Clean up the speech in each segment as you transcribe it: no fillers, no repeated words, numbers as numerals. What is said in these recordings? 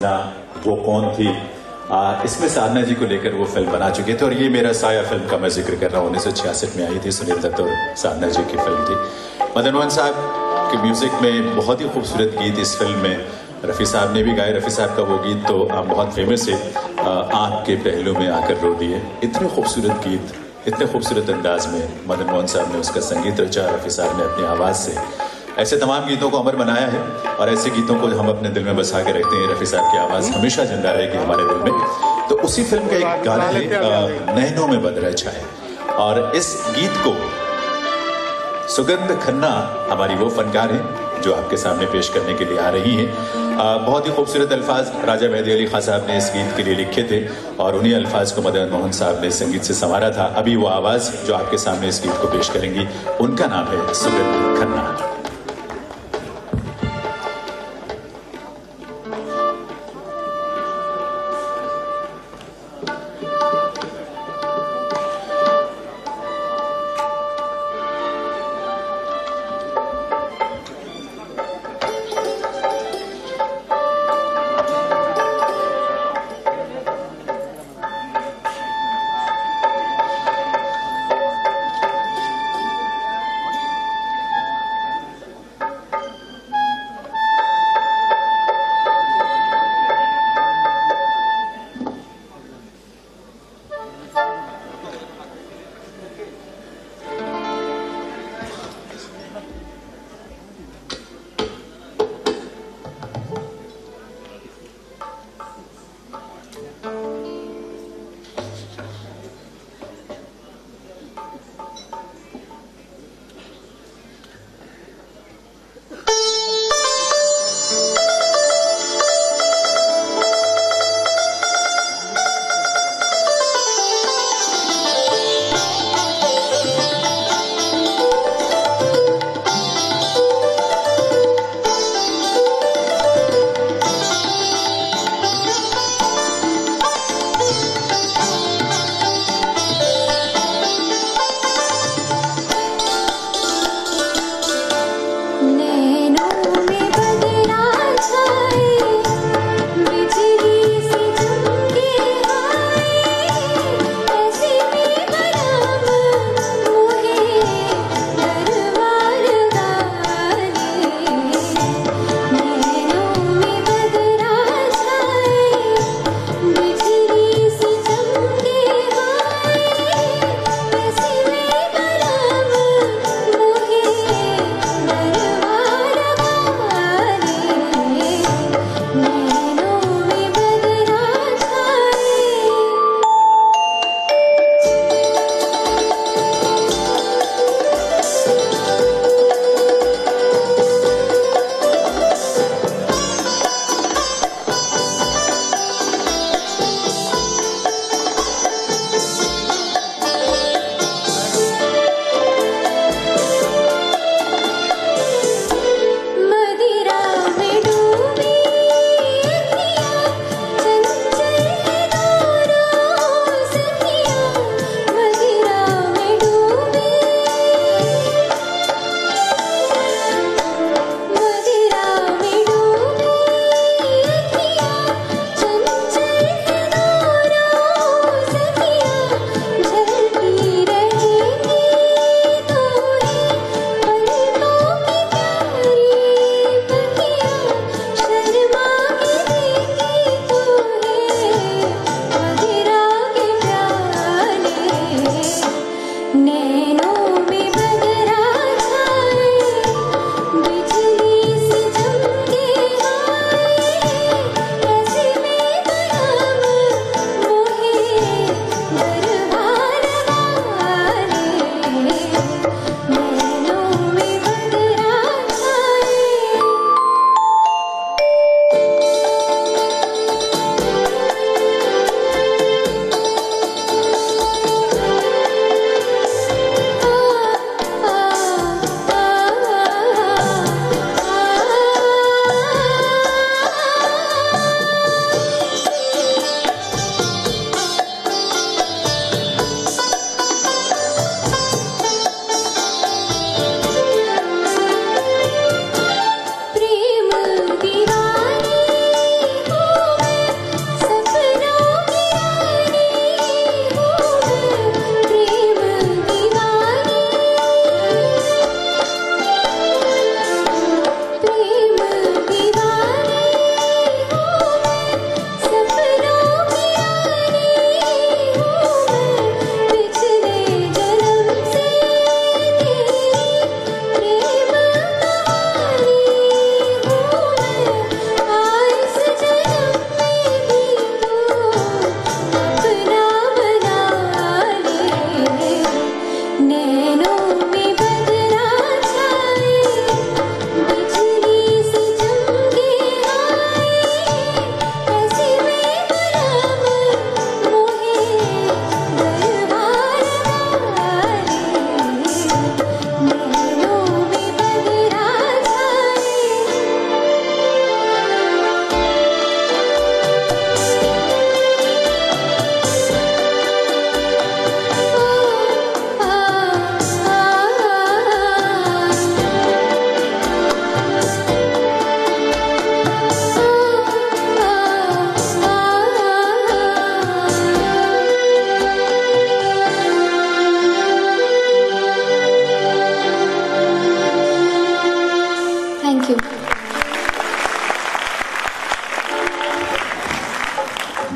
ना वो कौन थी। इसमें साधना जी को लेकर वो फिल्म बना चुके थे और ये मेरा साया फिल्म का मैं जिक्र कर रहा हूँ। 1966 में आई थी, सुनील दत्त और साधना जी की फिल्म थी। मदन मोहन साहब के म्यूजिक में बहुत ही खूबसूरत गीत इस फिल्म में रफ़ी साहब ने भी गाए। रफ़ी साहब का वो गीत तो बहुत फेमस है, आँख के पहलू में आकर रो दिए। इतने खूबसूरत गीत, इतने खूबसूरत अंदाज में मदन मोहन साहब ने उसका संगीत रचा। रफ़ी साहब ने अपनी आवाज़ से ऐसे तमाम गीतों को अमर बनाया है और ऐसे गीतों को हम अपने दिल में बसा के रखते हैं। रफ़ी साहब की आवाज़ हमेशा जिंदा रहेगी हमारे दिल में। तो उसी फिल्म का एक गाना है नैनों में बदरा छाए, और इस गीत को सुगंध खन्ना हमारी वो फनकार हैं जो आपके सामने पेश करने के लिए आ रही हैं। बहुत ही खूबसूरत अल्फाज राजा मेहदी अली खान साहब ने इस गीत के लिए लिखे थे और उन्हीं अल्फाज को मदन मोहन साहब ने संगीत से संवारा था। अभी वो आवाज़ जो आपके सामने इस गीत को पेश करेंगी उनका नाम है सुगंध खन्ना।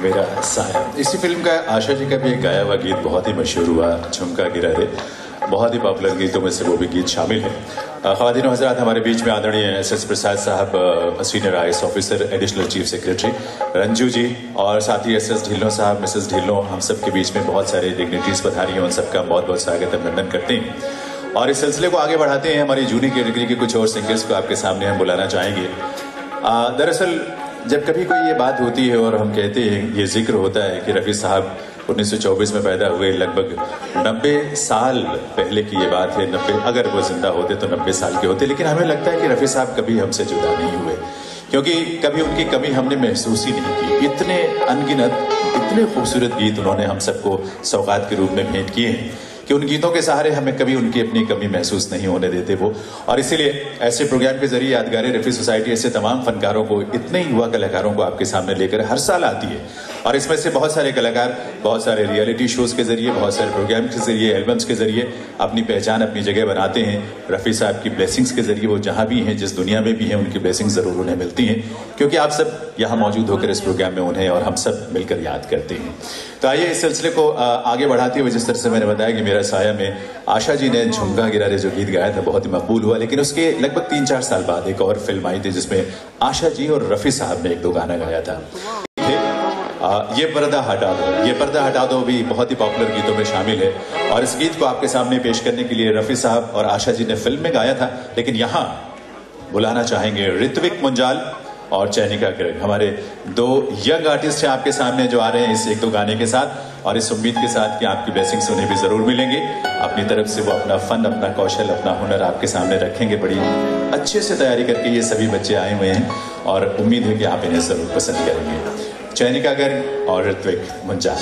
मेरा साया। इसी फिल्म का आशा जी का भी एक गाया हुआ गीत बहुत ही मशहूर हुआ, झुमका गिरा रे। बहुत ही पॉपुलर गीतों में से वो भी गीत शामिल है। ख़वातीन और हज़रात, हमारे बीच में आदरणीय एस प्रसाद साहब, senior IAS officer, additional chief secretary Ranju ji, और साथ ही SS ढिल्लों साहब, मिसेस ढिल्लों, हम सब के बीच में बहुत सारे डिग्निटरीज पधारी हैं, उन सबका बहुत बहुत स्वागत अभिनंदन करते हैं। और इस सिलसिले को आगे बढ़ाते हैं। हमारी जूनियर कैटेगरी के कुछ और सिंगर्स को आपके सामने हम बुलाना चाहेंगे। दरअसल जब कभी कोई ये बात होती है और हम कहते हैं, ये जिक्र होता है कि रफ़ी साहब 1924 में पैदा हुए, लगभग 90 साल पहले की ये बात है। 90, अगर वो जिंदा होते तो 90 साल के होते, लेकिन हमें लगता है कि रफ़ी साहब कभी हमसे जुदा नहीं हुए, क्योंकि कभी उनकी कमी हमने महसूस ही नहीं की। इतने अनगिनत, इतने खूबसूरत गीत उन्होंने हम सबको सौगात के रूप में भेंट किए हैं कि उन गीतों के सहारे हमें कभी उनकी अपनी कमी महसूस नहीं होने देते वो। और इसीलिए ऐसे प्रोग्राम के जरिए यादगार रफ़ी सोसाइटी ऐसे तमाम फनकारों को, इतने युवा कलाकारों को आपके सामने लेकर हर साल आती है। और इसमें से बहुत सारे कलाकार बहुत सारे रियलिटी शोज के जरिए, बहुत सारे प्रोग्राम के जरिए, एल्बम्स के जरिए अपनी पहचान, अपनी जगह बनाते हैं। रफ़ी साहब की ब्लेसिंग्स के जरिए वो जहाँ भी हैं, जिस दुनिया में भी हैं, उनकी ब्लेसिंग्स जरूर उन्हें मिलती हैं, क्योंकि आप सब यहाँ मौजूद होकर इस प्रोग्राम में उन्हें और हम सब मिलकर याद करते हैं। तो आइए इस सिलसिले को आगे बढ़ाते हुए, जिस तरह से मैंने बताया कि मेरा साया में आशा जी ने झुमका गिरा रे जो गीत गाया था, बहुत ही मकबूल हुआ। लेकिन उसके लगभग 3-4 साल बाद एक और फिल्म आई थी जिसमें आशा जी और रफ़ी साहब ने 1-2 गाना गाया था। ये पर्दा हटा दो, ये पर्दा हटा दो भी बहुत ही पॉपुलर गीतों में शामिल है। और इस गीत को आपके सामने पेश करने के लिए रफ़ी साहब और आशा जी ने फिल्म में गाया था, लेकिन यहाँ बुलाना चाहेंगे ऋत्विक मुंजाल और चैनिका गर्ग। हमारे 2 यंग आर्टिस्ट हैं आपके सामने जो आ रहे हैं इस 1-2 गाने के साथ, और इस उम्मीद के साथ कि आपकी ब्लेसिंग्स उन्हें भी जरूर मिलेंगे। अपनी तरफ से वो अपना फन, अपना कौशल, अपना हुनर आपके सामने रखेंगे। बड़ी अच्छे से तैयारी करके ये सभी बच्चे आए हुए हैं और उम्मीद है कि आप इन्हें जरूर पसंद करेंगे। चैनिका गर्ग और ऋत्विक मुंजाल।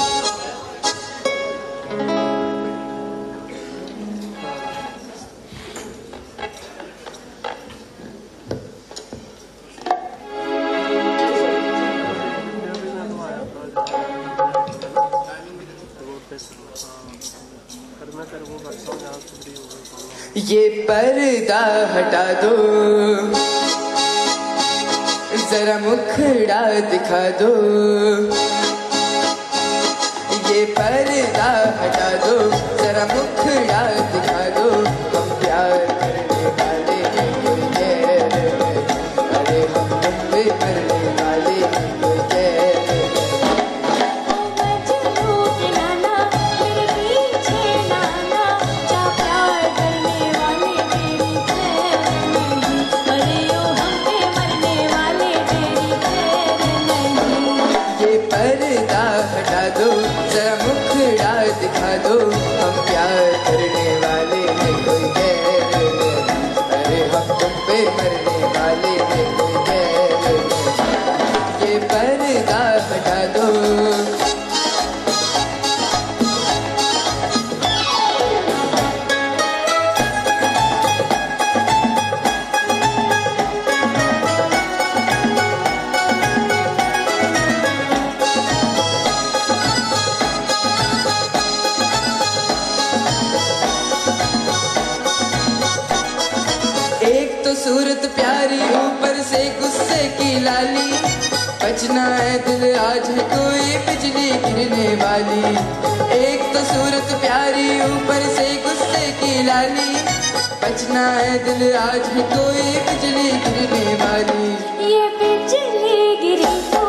ये पर्दा हटा दो, जरा मुखड़ा दिखा दो। ये पर्दा हटा दो, जरा मुखड़ा दिखा दो। हम प्यार करने वाले हैं, कोई गैर है। अरे हम तुम पे मरने वाले हैं, कोई गैर है। हटा दो, जरा मुखड़ा दिखा दो। हम प्यार करने वाले हैं, कोई गैर नहीं। अरे हम तुम पे मरने वाले हैं, कोई गैर नहीं। ये पर्दा हटा दो। सूरत प्यारी, ऊपर से गुस्से की लाली। बचना है दिल, आज है कोई बिजली गिरने वाली। एक तो सूरत प्यारी, ऊपर से गुस्से की लाली। बचना है दिल, आज है कोई बिजली गिरने वाली। ये बिजली गिरी तो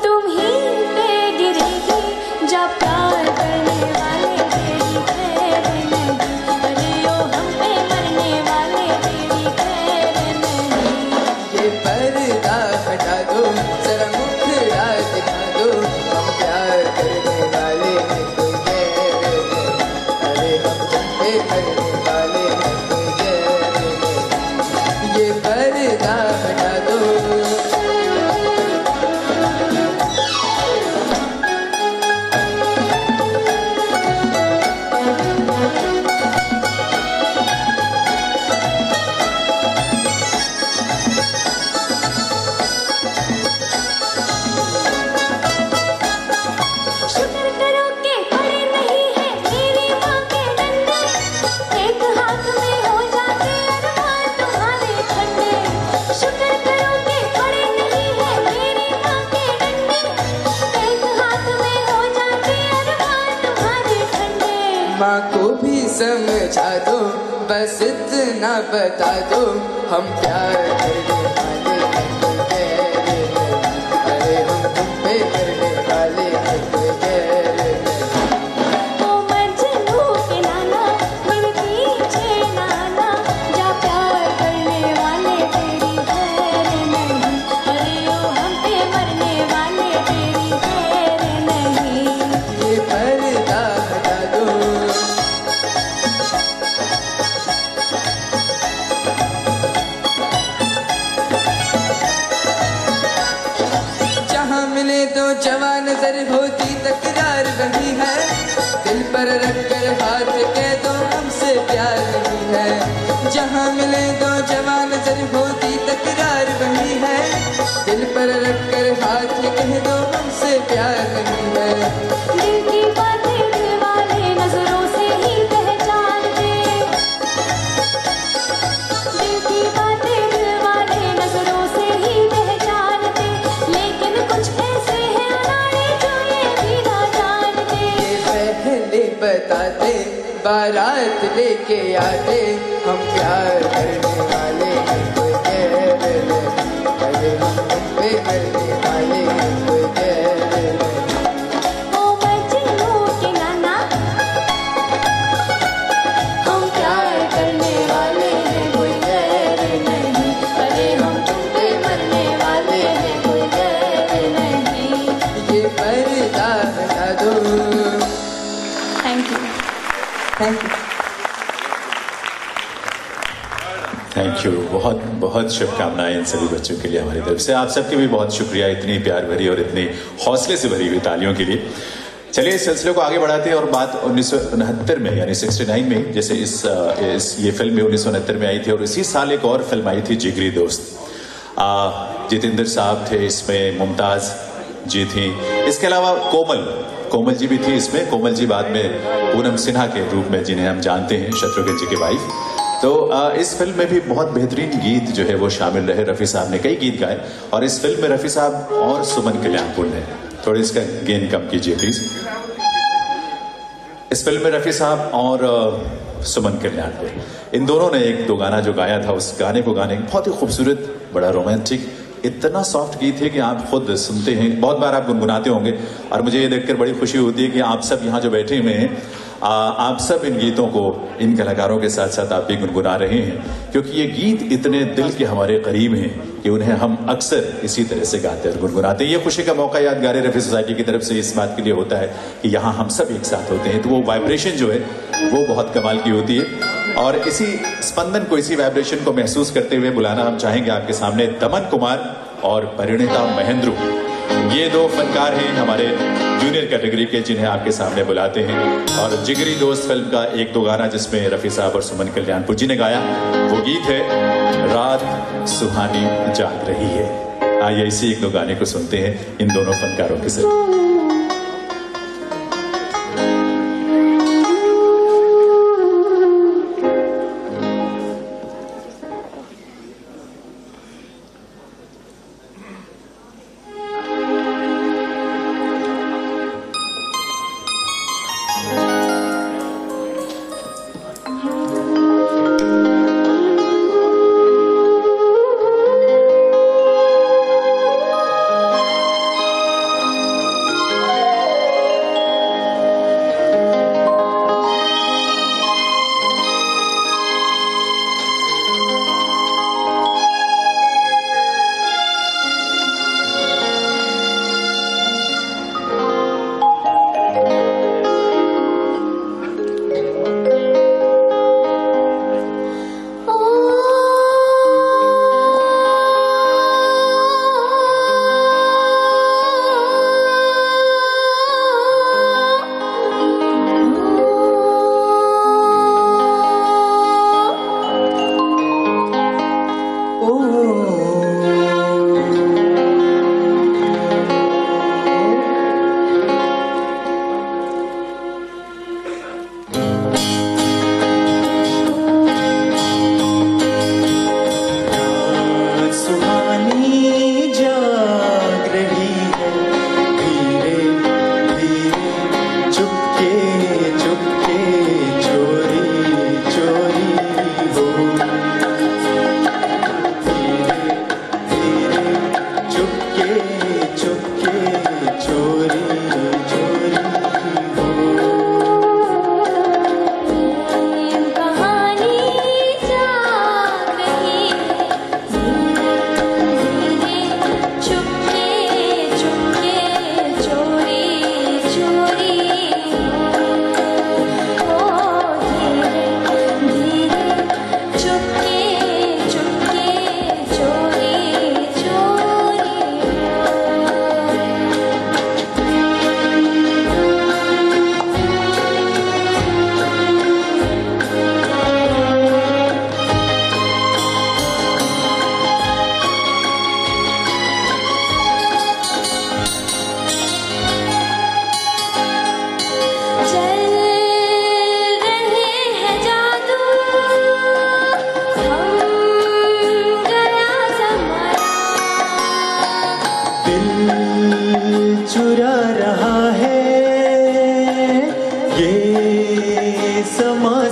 तुम ही पे गिरेगी, जब प्यार करने वाले तेरी खैर नहीं। अरे ओ हम पे मरने वाले तेरी खैर नहीं। ये पर्दा हटा दो, जरा मुखड़ा दिखा दो। हम प्यार करने वाले हैं, कोई गैर नहीं। अरे हम तुम पे मरने वाले हैं, कोई गैर नहीं। ये पर्दा हटा दो। माँ को भी समझा दो, बस इतना बता दो, हम प्यार करने वाले हैं, कोई गैर नहीं। अरे हम तुम पे करने वाले हैं, कोई गैर नहीं। ओ मजनू के नाना मेरे पीछे नाना, जा प्यार करने वाले तेरी खैर नहीं। अरे ओ हम पे मरने वाले तेरी खैर नहीं। ये पर्दा हटा दो, जहाँ मिले तो जवान नजर होती तकरार वही है, दिल पर रख कर हाथ कह दो हमसे प्यार नहीं है। जहाँ मिले तो जवान नजर होती तकरार वही है, दिल पर रख कर हाथ कह दो हमसे प्यार नहीं है। दिल की बातें दिल वाले नजरों से ही पहचानते, दिल की बातें दिल वाले नजरों से ही पहचानते, लेकिन कुछ ऐसे हैं अनाड़े जो ये भी ना जानते। ये पहले बताते, बारात लेके आते, हम प्यार करने वाले हैं, कोई गैर नहीं। अरे हम तुम पे करने वाले हैं, कोई गैर नहीं। ओ मजनू के नाना हम प्यार करने वाले हैं, कोई गैर नहीं। अरे हम तुम पे मरने वाले हैं, कोई गैर नहीं। ये पर्दा हटा दो। Thank you. Thank you. Thank you. बहुत बहुत शुभकामनाएं इन सभी बच्चों के लिए हमारी तरफ से। आप सबके भी बहुत शुक्रिया इतनी प्यार भरी और इतनी हौसले से भरी हुई तालियों के लिए। चलिए इस सिलसिले को आगे बढ़ाते हैं और बात 1969 में यानी 69 में, जैसे ये फिल्म भी 1969 में आई थी और इसी साल एक और फिल्म आई थी जिगरी दोस्त। जितेंद्र साहब थे इसमें, मुमताज जी थी, इसके अलावा कोमल जी भी थी इसमें। कोमल जी बाद में पूनम सिन्हा के रूप में जिन्हें हम जानते हैं, शत्रुघ्न जी की वाइफ। तो इस फिल्म में भी बहुत बेहतरीन गीत जो है वो शामिल रहे। रफ़ी साहब ने कई गीत गाए और इस फिल्म में रफ़ी साहब और सुमन कल्याणपुर ने, थोड़ी इसका गेन कम कीजिए प्लीज। इस फिल्म में रफ़ी साहब और सुमन कल्याणपुर, इन दोनों ने एक दो गाना जो गाया था, उस गाने को गाने बहुत ही खूबसूरत, बड़ा रोमांटिक, इतना सॉफ्ट गीत है कि आप खुद सुनते हैं, बहुत बार आप गुनगुनाते होंगे। और मुझे ये देखकर बड़ी खुशी होती है कि आप सब यहाँ जो बैठे हुए हैं, आप सब इन गीतों को इन कलाकारों के साथ साथ आप भी गुनगुना रहे हैं, क्योंकि ये गीत इतने दिल के हमारे करीब हैं कि उन्हें हम अक्सर इसी तरह से गाते और गुनगुनाते हैं। ये खुशी का मौका यादगार रफ़ी सोसाइटी की तरफ से इस बात के लिए होता है कि यहाँ हम सब एक साथ होते हैं, तो वो वाइब्रेशन जो है वो बहुत कमाल की होती है। और इसी स्पंदन को, इसी वाइब्रेशन को महसूस करते हुए बुलाना हम चाहेंगे आपके सामने दमन कुमार और परिणीता महेंद्रू। ये दो फनकार हैं हमारे जूनियर कैटेगरी के, जिन्हें आपके सामने बुलाते हैं। और जिगरी दोस्त फिल्म का एक दो गाना जिसमें रफ़ी साहब और सुमन कल्याणपुर जी ने गाया, वो गीत है रात सुहानी जाग रही है। आइए इसी एक दो गाने को सुनते हैं इन दोनों फनकारों के साथ।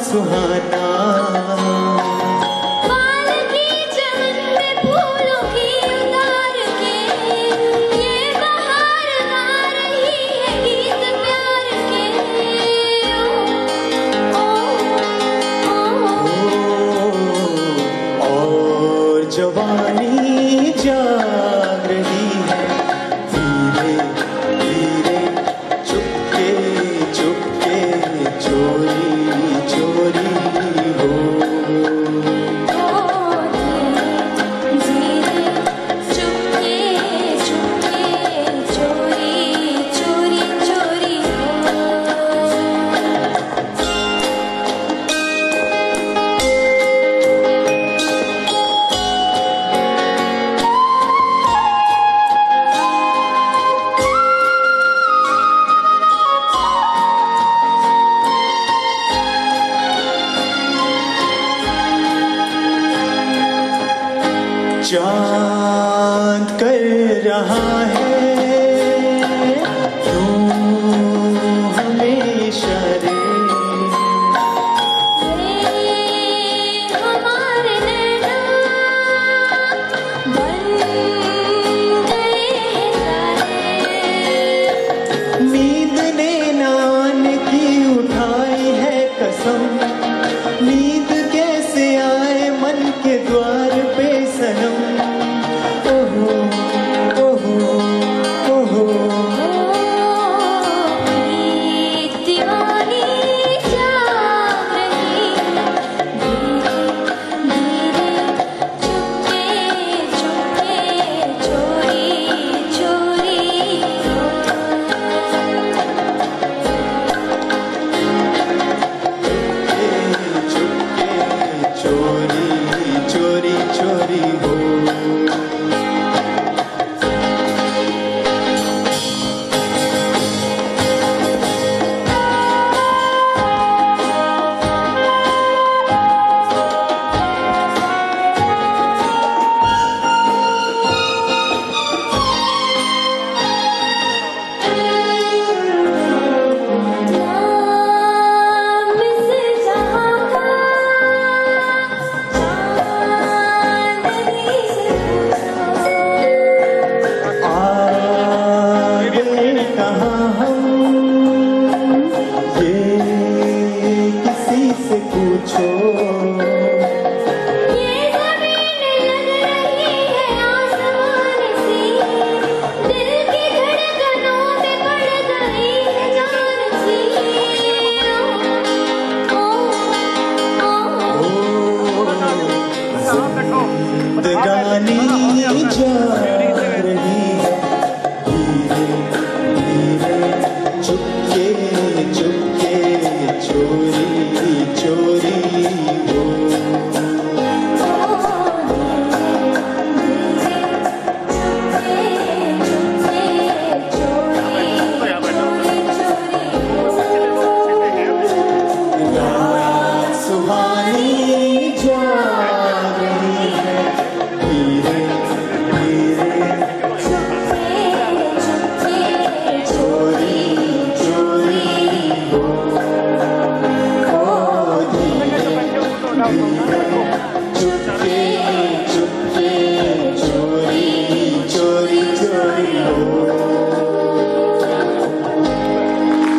सुहाना। बाल की चमन में फूलों की उतार के ये बहार गा रही है गीत प्यार के। और जवानी जाग रही है धीरे धीरे, चुपके चुपके, चोरी चोरी हो। धीरे चुपके चुपके, चोरी चोरी चोरी चांद कर रहा है क्यों हमेशा रे, हमारे नैना बन गए सारे। नींद ने नान की उठाई है कसम, नींद कैसे आए मन के द्वार पे सनम। ओहो ओहो ओहो, दीवानी जाग रही धीरे धीरे, चुपके चुपके, चोरी चोरी चुपके चोरी चोरी चोरी हो। नाम से जहाँ का चांदनी से पूछो। आ गए कहाँ हम, ये किसी से पूछो। ये ज़मीन लग रही है आसमान सी, दिल की धड़कनों में पड़ गई है जान सी। जिंदगानी जा रही है धीरे धीरे, चुपके चुपके, चोरी चोरी हो। सुहानी जा रही है धीरे धीरे, चोरी चोरी हो। ओ धीरे धीरे, चुपके चुपके, चोरी चोरी चोरी हो।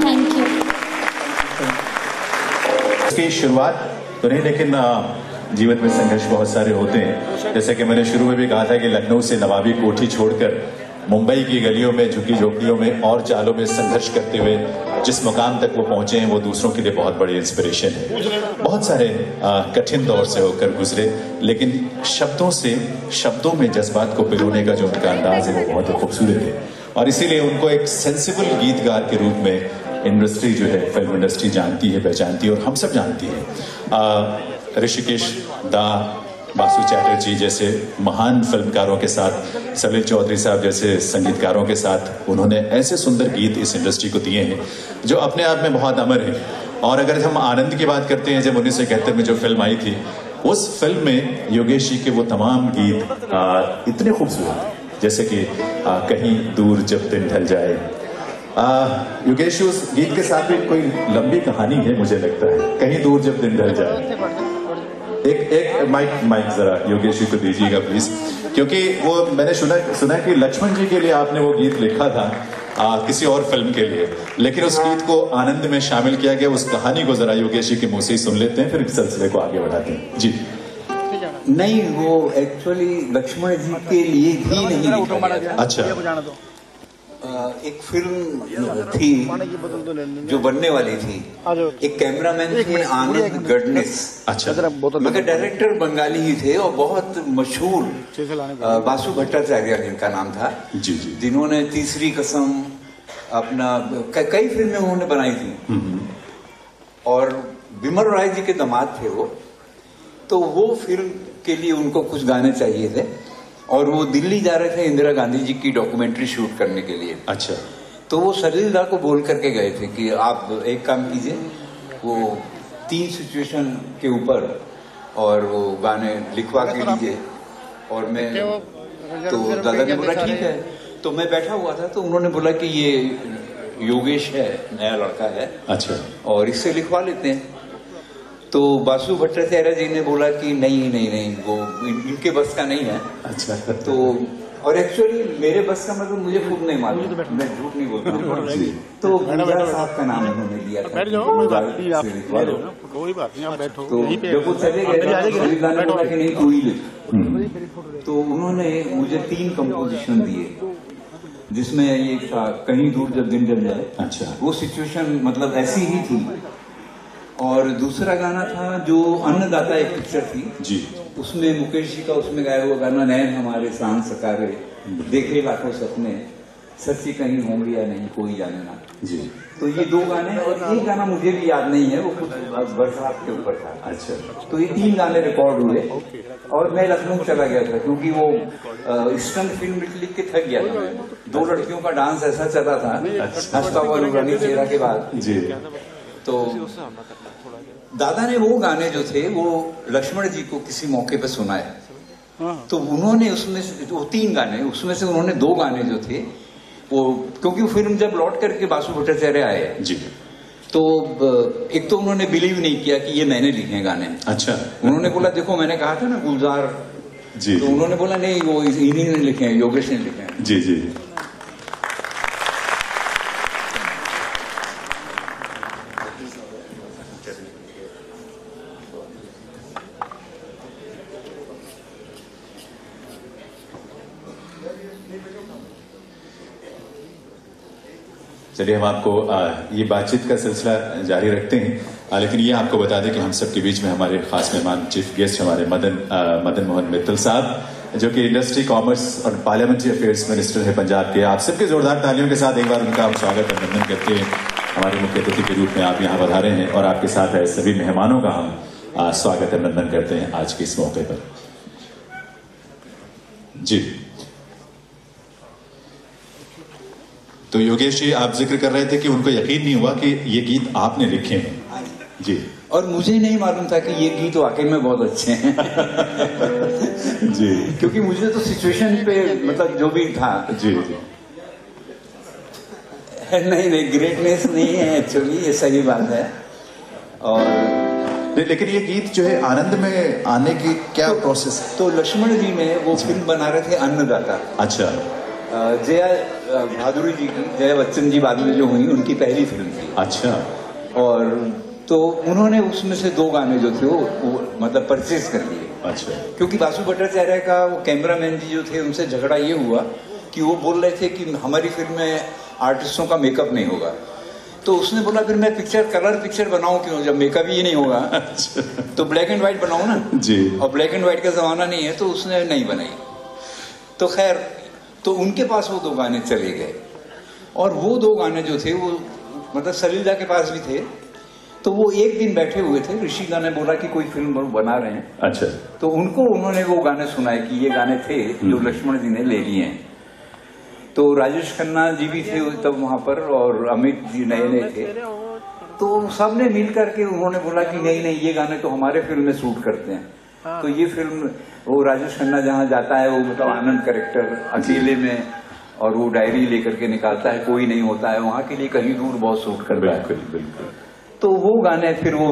Thank you. इसकी शुरुआत तो नहीं, लेकिन जीवन में संघर्ष बहुत सारे होते हैं। जैसे कि मैंने शुरू में भी कहा था कि लखनऊ से नवाबी कोठी छोड़कर मुंबई की गलियों में, झुकी झोपड़ियों में और जालों में संघर्ष करते हुए जिस मुकाम तक वो पहुंचे हैं, वो दूसरों के लिए बहुत बड़ी इंस्पिरेशन है। बहुत सारे कठिन दौर से होकर गुजरे, लेकिन शब्दों में जज्बात को पिरोने का जो उनका अंदाज है वो बहुत ही खूबसूरत है। और इसीलिए उनको एक सेंसिबल गीतकार के रूप में इंडस्ट्री जो है, फिल्म इंडस्ट्री जानती है, पहचानती है और हम सब जानती है। ऋषिकेश दा, बासु चैटर्जी जैसे महान फिल्मकारों के साथ, सलील चौधरी साहब जैसे संगीतकारों के साथ उन्होंने ऐसे सुंदर गीत इस इंडस्ट्री को दिए हैं जो अपने आप में बहुत अमर है। और अगर हम आनंद की बात करते हैं, जब 1971 में जो फिल्म आई थी, उस फिल्म में योगेश जी के वो तमाम गीत इतने खूबसूरत, जैसे कि कहीं दूर जब दिन ढल जाए, योगेश उस गीत के साथ भी कोई लंबी कहानी है मुझे लगता है, कहीं दूर जब दिन ढल जाए। एक माइक जरा योगेश जी को दीजिएगा प्लीज, क्योंकि वो मैंने सुना कि लक्ष्मण जी के लिए आपने वो गीत लिखा था किसी और फिल्म के लिए, लेकिन उस गीत को आनंद में शामिल किया गया। उस कहानी को जरा योगेश जी के मुंह से ही सुन लेते हैं, फिर सिलसिले को आगे बढ़ाते हैं। जी नहीं, वो एक्चुअली लक्ष्मण जी के लिए भी नहीं लिखा गया था। अच्छा, एक फिल्म थी जो बनने वाली थी, एक कैमरामैन थे आनंद गडनेस। अच्छा, मगर डायरेक्टर बंगाली ही थे और बहुत मशहूर बासु भट्टाचार्य जिनका नाम था, जी जी, जिन्होंने तीसरी कसम अपना कई फिल्में उन्होंने बनाई थी और बिमल राय जी के दामाद थे वो। तो वो फिल्म के लिए उनको कुछ गाने चाहिए थे और वो दिल्ली जा रहे थे इंदिरा गांधी जी की डॉक्यूमेंट्री शूट करने के लिए। अच्छा, तो वो सलीलदा को बोल करके गए थे कि आप एक काम कीजिए, वो 3 सिचुएशन के ऊपर और वो गाने लिखवा के लीजिए। और मैं तो दादा ने बोला ठीक है। तो मैं बैठा हुआ था, तो उन्होंने बोला कि ये योगेश है, नया लड़का है, अच्छा, और इससे लिखवा लेते हैं। तो बासु भट्टाचार्य जी ने बोला कि नहीं वो इनके बस का नहीं है। अच्छा, तो और एक्चुअली मेरे बस का मतलब मुझे खुद नहीं मालूम, मैं झूठ नहीं बोलता हूँ। तो गुलजार साहब का नाम उन्होंने लिया था, कोई बात नहीं, आप बैठो। तो जब वो चले गए सलीलदा ने बोला कि नहीं तू ही लिख। तो उन्होंने मुझे 3 कंपोजिशन दिए, जिसमें ये था कहीं दूर जब दिन ढल जाए। अच्छा, वो सिचुएशन मतलब ऐसी ही थी। और दूसरा गाना था जो अन्नदाता एक पिक्चर थी जी, उसमें मुकेश जी का उसमें गाया हुआ गाना नैन हमारे सांस सकारे देखे लाखों सपने सच्ची कहीं होंगे या नहीं कोई जाने ना जी। तो ये 2 गाने, और एक गाना मुझे भी याद नहीं है, वो कुछ बरसात के ऊपर था। अच्छा, तो ये 3 गाने रिकॉर्ड हुए और मैं लखनऊ चला गया था, क्योंकि वो स्टंट फिल्म लिख के थक गया था। 2 लड़कियों का डांस ऐसा चला था, हंसता हुआ नूरानी चेहरा के बाद जी। तो दादा ने वो गाने जो थे वो लक्ष्मण जी को किसी मौके पे सुनाए। तो उन्होंने उसमें वो 3 गाने, उसमें से उन्होंने 2 गाने जो थे वो, क्योंकि फिल्म जब लौट करके बासु भट्टाचार्य आए जी, तो एक तो उन्होंने बिलीव नहीं किया कि ये मैंने लिखे हैं गाने। अच्छा, उन्होंने बोला देखो मैंने कहा था ना गुलजार जी। तो उन्होंने बोला नहीं वो इन्हीं ने लिखे हैं, योगेश ने लिखे हैं। जी जी। चलिए हम आपको ये बातचीत का सिलसिला जारी रखते हैं, लेकिन ये आपको बता दें कि हम सबके बीच में हमारे खास मेहमान चीफ गेस्ट हमारे मदन मोहन मित्तल साहब, जो कि इंडस्ट्री, कॉमर्स और पार्लियामेंट्री अफेयर्स मिनिस्टर है पंजाब के। आप सबके जोरदार तालियों के साथ एक बार उनका हम स्वागत अभिनंदन करते हैं। हमारे मुख्य अतिथि के रूप में आप यहाँ पधारे हैं और आपके साथ आए सभी मेहमानों का हम स्वागत अभिनंदन करते हैं आज के इस मौके पर। जी, तो योगेश जी आप जिक्र कर रहे थे कि उनको यकीन नहीं हुआ कि ये गीत आपने लिखे हैं। जी, और मुझे नहीं मालूम था कि ये गीत वाकई में बहुत अच्छे हैं। जी, क्योंकि मुझे तो सिचुएशन पे मतलब जो भी था। जी जी। नहीं ग्रेटनेस नहीं है एक्चुअली, ये सही बात है। और लेकिन ये गीत जो है आनंद में आने की क्या प्रोसेस? तो लक्ष्मण जी ने वो फिल्म बना रहे थे अन्नदाता। अच्छा, जया भादुरी जी की, जया बच्चन जी बाद में जो हुई, उनकी पहली फिल्म थी। अच्छा, और तो उन्होंने उसमें से 2 गाने जो थे वो मतलब परचेज कर लिए। अच्छा, क्योंकि बासु भट्टाचार्य का वो कैमरामैन जी जो थे उनसे झगड़ा ये हुआ कि वो बोल रहे थे कि हमारी फिल्म में आर्टिस्टों का मेकअप नहीं होगा। तो उसने बोला फिर मैं कलर पिक्चर बनाऊं क्यों, जब मेकअप ही नहीं होगा। अच्छा, तो ब्लैक एंड व्हाइट बनाऊं ना जी। और ब्लैक एंड व्हाइट का जमाना नहीं है, तो उसने नहीं बनाई। तो खैर, तो उनके पास वो 2 गाने चले गए और वो 2 गाने जो थे वो मतलब सलीलदा के पास भी थे। तो वो एक दिन बैठे हुए थे, ऋषिदा ने बोला कि कोई फिल्म बना रहे हैं। अच्छा, तो उनको उन्होंने वो गाने सुनाए कि ये गाने थे जो लक्ष्मण जी ने ले लिए हैं। तो राजेश खन्ना जी भी थे तब वहां पर और अमित जी नए थे। तो सबने मिल करके उन्होंने बोला कि नहीं ये गाने तो हमारे फिल्म में शूट करते हैं। तो ये फिल्म वो राजेश खन्ना जहाँ जाता है वो मतलब आनंद कैरेक्टर अकेले में, और वो डायरी लेकर के निकालता है, कोई नहीं होता है वहां के लिए, कहीं दूर बहुत सूट करता है। बिल्कुल। तो वो गाने फिर वो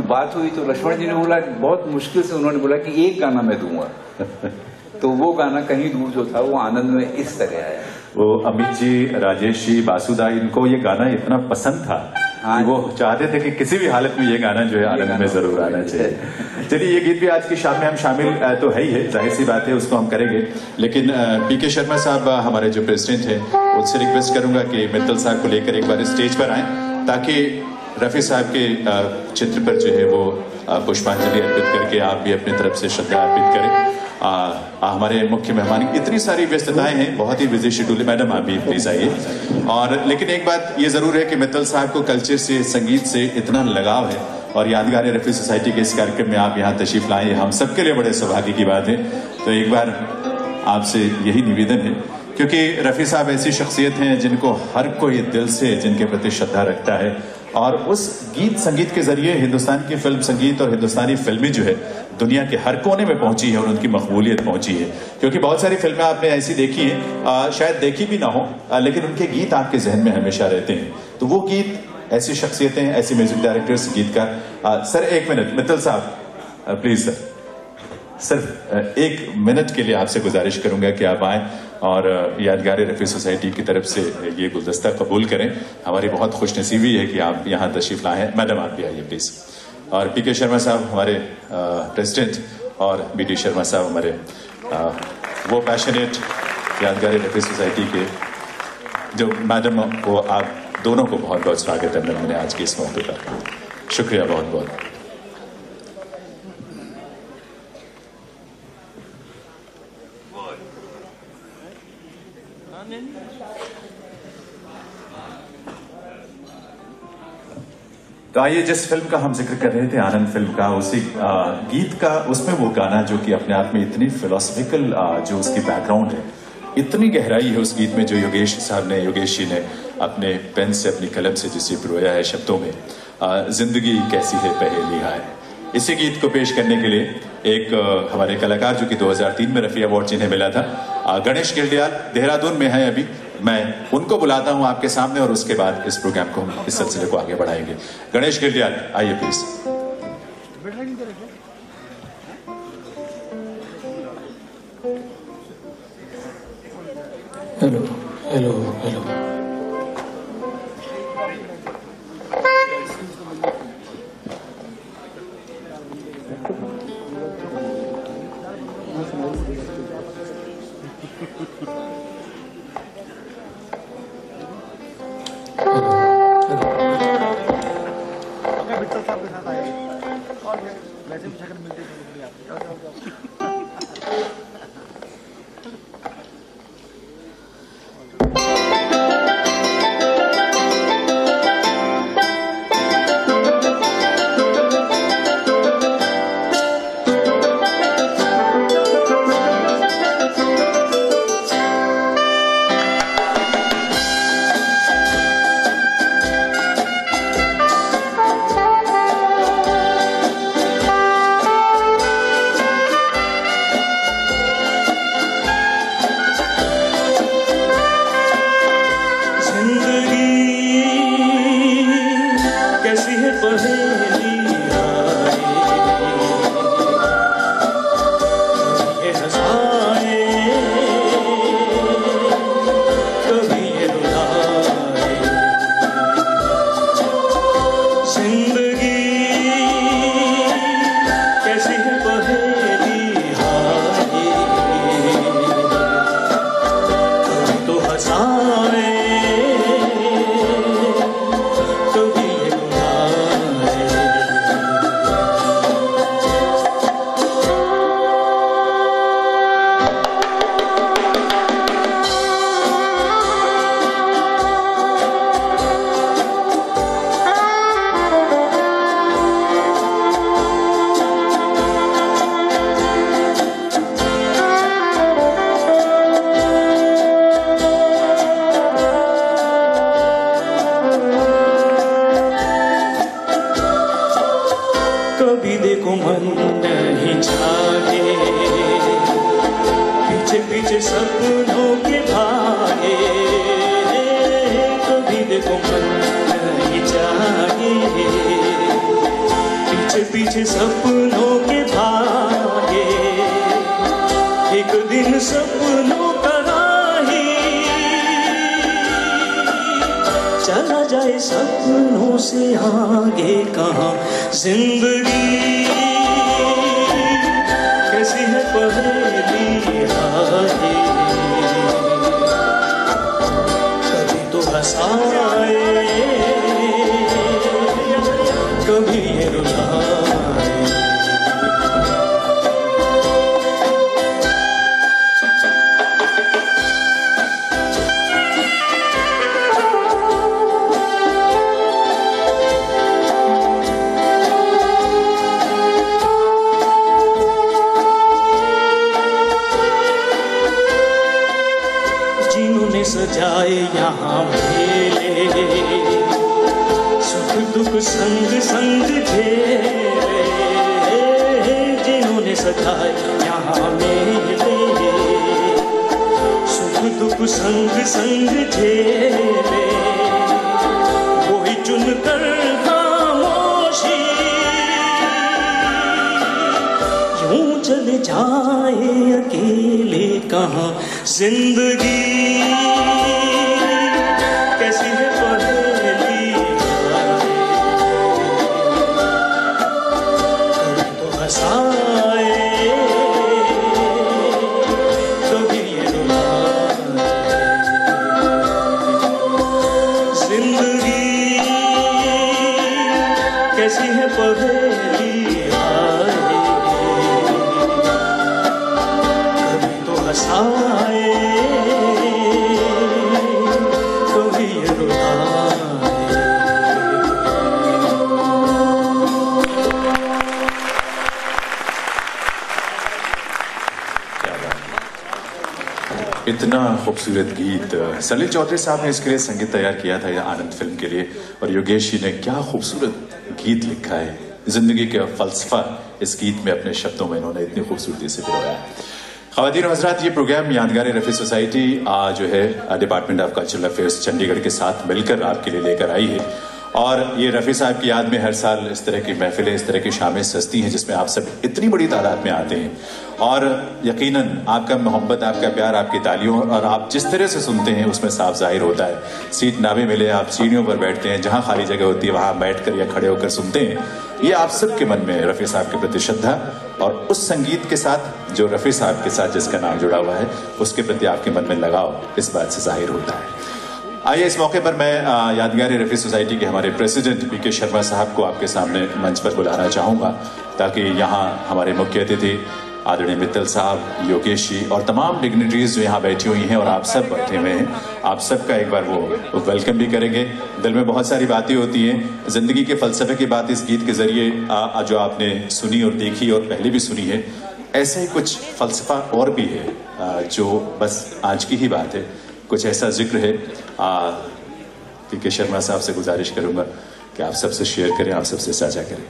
बात हुई तो लक्ष्मण जी ने बोला, बहुत मुश्किल से उन्होंने बोला कि एक गाना मैं दूंगा। तो वो गाना कहीं दूर जो था वो आनंद में इस तरह आया। वो अमित जी, राजेश जी, बासुदा, इनको ये गाना इतना पसंद था कि वो चाहते थे कि किसी भी हालत में ये गाना जो है आनंद में जरूर आना चाहिए। चलिए, ये गीत भी आज की शाम में हम शामिल तो है ही है, जाहिर सी बात है, उसको हम करेंगे। लेकिन पीके शर्मा साहब हमारे जो प्रेसिडेंट हैं, उनसे रिक्वेस्ट करूंगा कि मित्तल साहब को लेकर एक बार स्टेज पर आए, ताकि रफी साहब के चित्र पर जो है वो पुष्पांजलि अर्पित करके आप भी अपनी तरफ से श्रद्धा अर्पित करें। हमारे मुख्य मेहमान, इतनी सारी व्यस्तताएं हैं, बहुत ही बिजी शेड्यूल। मैडम आप भी प्लीज आइए। और लेकिन एक बात ये जरूर है कि मित्तल साहब को कल्चर से, संगीत से इतना लगाव है, और यादगार रफी सोसाइटी के इस कार्यक्रम में आप यहाँ तशरीफ लाए, हम सबके लिए बड़े सौभाग्य की बात है। तो एक बार आपसे यही निवेदन है, क्योंकि रफी साहब ऐसी शख्सियत हैं जिनको हर कोई दिल से, जिनके प्रति श्रद्धा रखता है, और उस गीत संगीत के जरिए हिंदुस्तान की फिल्म संगीत और हिंदुस्तानी फिल्में जो है दुनिया के हर कोने में पहुंची है और उनकी मकबूलियत पहुंची है। क्योंकि बहुत सारी फिल्में आपने ऐसी देखी हैं, शायद देखी भी ना हो, लेकिन उनके गीत आपके जहन में हमेशा रहते हैं। तो वो गीत, ऐसी शख्सियतें, ऐसे म्यूजिक डायरेक्टर्स, गीतकार। सर एक मिनट, मित्तल साहब प्लीज सर, सिर्फ एक मिनट के लिए आपसे गुजारिश करूंगा कि आप आए और यादगार रफी सोसाइटी की तरफ से ये गुलदस्ता कबूल करें। हमारी बहुत खुशनसीबी है कि आप यहाँ तशरीफ लाए हैं। मैडम आप भी आइए प्लीज। और पीके शर्मा साहब हमारे प्रेसिडेंट, और बीडी शर्मा साहब हमारे वो पैशनेट यादगार रफी सोसाइटी के जो मैडम, वो आप दोनों को बहुत बहुत स्वागत है मैंने आज के इस मौके पर। शुक्रिया बहुत बहुत। तो आइए, जिस फिल्म का हम जिक्र कर रहे थे, आनंद फिल्म का, उसी गीत का, उसमें वो गाना जो कि अपने आप में इतनी फिलोसफिकल, जो उसकी बैकग्राउंड है, इतनी गहराई है उस गीत में, जो योगेश जी ने अपने पेन से, अपनी कलम से जिसे पिरोया है शब्दों में, जिंदगी कैसी है पहेली है। इसी गीत को पेश करने के लिए एक हमारे कलाकार, जो कि 2003 में रफी अवार्ड जिन्हें मिला था, गणेश गिल्डियाल, देहरादून में है अभी, मैं उनको बुलाता हूं आपके सामने, और उसके बाद इस प्रोग्राम को हम, इस सिलसिले को आगे बढ़ाएंगे। गणेश गिल्डियाल आइए प्लीज। Hello hello hello. पीछे पीछे सपनों के भागे देखो मन नहीं जागे, पीछे पीछे सपनों के भागे, एक दिन सपनों का राही चला जाए सपनों से आगे कहाँ। जिंदगी कैसी है पहेली हाय, कभी तो हंसाए कभी ये रुलाए। जिन्होंने सजाए यहाँ मेले, सुख दुख संग संग झेले, जिन्होंने सजाए यहाँ मेले, सुख दुख संग संग झेले, वही चुनकर खामोशी यूं चले जाए अकेले कहाँ। जिंदगी कैसी है पहेली हाय, कभी तो हंसाए कभी ये रुलाए। जिंदगी कैसी है पहेली हाय, कभी तो हंसाए कभी ये रुलाए। इतना खूबसूरत गीत सलील चौधरी साहब ने इसके लिए संगीत तैयार किया था यह आनंद फिल्म के लिए, और योगेश जी ने क्या खूबसूरत गीत लिखा है। जिंदगी का फलसफा इस गीत में अपने शब्दों में इन्होंने इतनी खूबसूरती से पिरोया है। ख़वातीन और हज़रात, ये प्रोग्राम यादगार रफ़ी सोसाइटी जो है department of cultural affairs Chandigarh के साथ मिलकर आपके लिए लेकर आई है, और ये रफ़ी साहब की याद में हर साल इस तरह की महफिलें, इस तरह की शामें सजती हैं जिसमें आप सब इतनी बड़ी तादाद में आते हैं, और यकीनन आपका मोहब्बत, आपका प्यार, आपकी तालियों और आप जिस तरह से सुनते हैं उसमें साफ जाहिर होता है। सीट ना भी मिले, आप सीढ़ियों पर बैठते हैं, जहां खाली जगह होती है वहां बैठकर या खड़े होकर सुनते हैं। ये आप सबके मन में रफ़ी साहब के प्रति श्रद्धा और उस संगीत के साथ जो रफ़ी साहब के साथ जिसका नाम जुड़ा हुआ है उसके प्रति आपके मन में लगाव इस बात से जाहिर होता है। आइए इस मौके पर मैं यादगार रफ़ी सोसाइटी के हमारे प्रेसिडेंट पीके शर्मा साहब को आपके सामने मंच पर बुलाना चाहूँगा, ताकि यहाँ हमारे मुख्य अतिथि आदरणीय मित्तल साहब, योगेश जी और तमाम डिग्निटरीज जो यहाँ बैठी हुई हैं और आप सब बैठे हुए हैं, आप सबका एक बार वो वेलकम भी करेंगे। दिल में बहुत सारी बातें होती हैं, जिंदगी के फलसफे की बात इस गीत के जरिए जो आपने सुनी और देखी और पहले भी सुनी है, ऐसा ही कुछ फलसफा और भी है जो बस आज की ही बात है, कुछ ऐसा जिक्र है। पीके शर्मा साहब से गुजारिश करूंगा कि आप सबसे शेयर करें, आप सबसे साझा करें।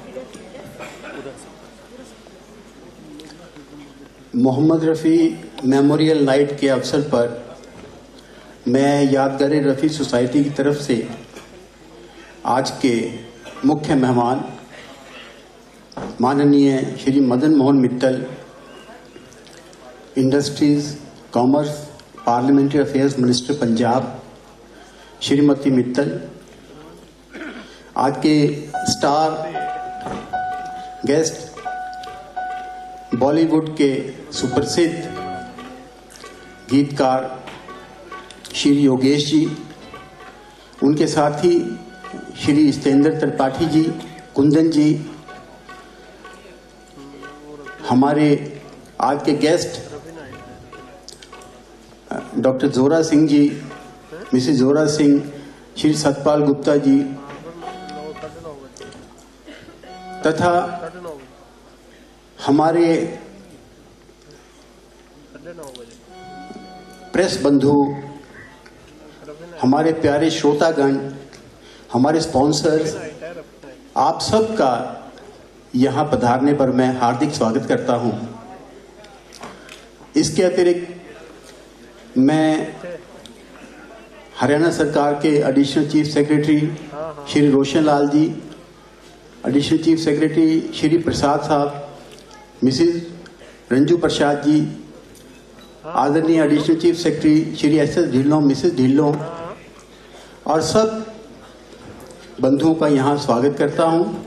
मोहम्मद रफ़ी मेमोरियल नाइट के अवसर पर मैं यादगार रफ़ी सोसाइटी की तरफ से आज के मुख्य मेहमान माननीय Shri Madan Mohan Mittal, industries, commerce, parliamentary affairs minister Punjab Shrimati Mittal, आज के स्टार गेस्ट बॉलीवुड के सुप्रसिद्ध गीतकार श्री योगेश जी, उनके साथ ही श्री सतेंद्र त्रिपाठी जी, कुंदन जी, हमारे आज के गेस्ट डॉक्टर जोरा सिंह जी, मिसेस जोरा सिंह, श्री सतपाल गुप्ता जी तथा हमारे प्रेस बंधु, हमारे प्यारे श्रोतागण, हमारे स्पॉन्सर्स, आप सबका यहाँ पधारने पर मैं हार्दिक स्वागत करता हूँ। इसके अतिरिक्त मैं हरियाणा सरकार के additional chief secretary Shri Roshan Lal ji, additional chief secretary Shri Prasad साहब, मिसिज रंजू प्रसाद जी, आदरणीय एडिशनल चीफ सेक्रेटरी श्री एस.एस. ढिल्लों, मिसिज ढिल्लों और सब बंधुओं का यहाँ स्वागत करता हूँ।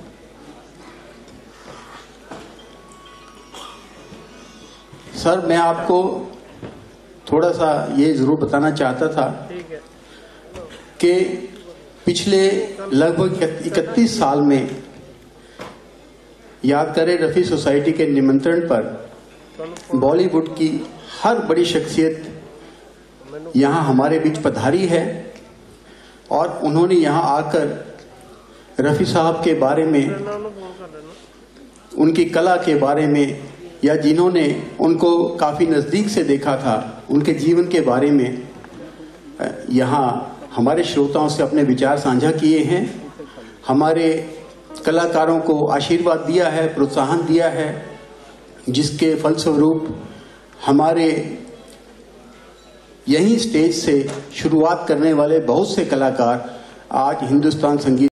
सर, मैं आपको थोड़ा सा ये जरूर बताना चाहता था कि पिछले लगभग 31 साल में यादगार रफ़ी सोसाइटी के निमंत्रण पर बॉलीवुड की हर बड़ी शख्सियत यहाँ हमारे बीच पधारी है और उन्होंने यहाँ आकर रफ़ी साहब के बारे में, उनकी कला के बारे में, या जिन्होंने उनको काफ़ी नज़दीक से देखा था, उनके जीवन के बारे में यहाँ हमारे श्रोताओं से अपने विचार साझा किए हैं। हमारे कलाकारों को आशीर्वाद दिया है, प्रोत्साहन दिया है, जिसके फलस्वरूप हमारे यही स्टेज से शुरुआत करने वाले बहुत से कलाकार आज हिंदुस्तान संगीत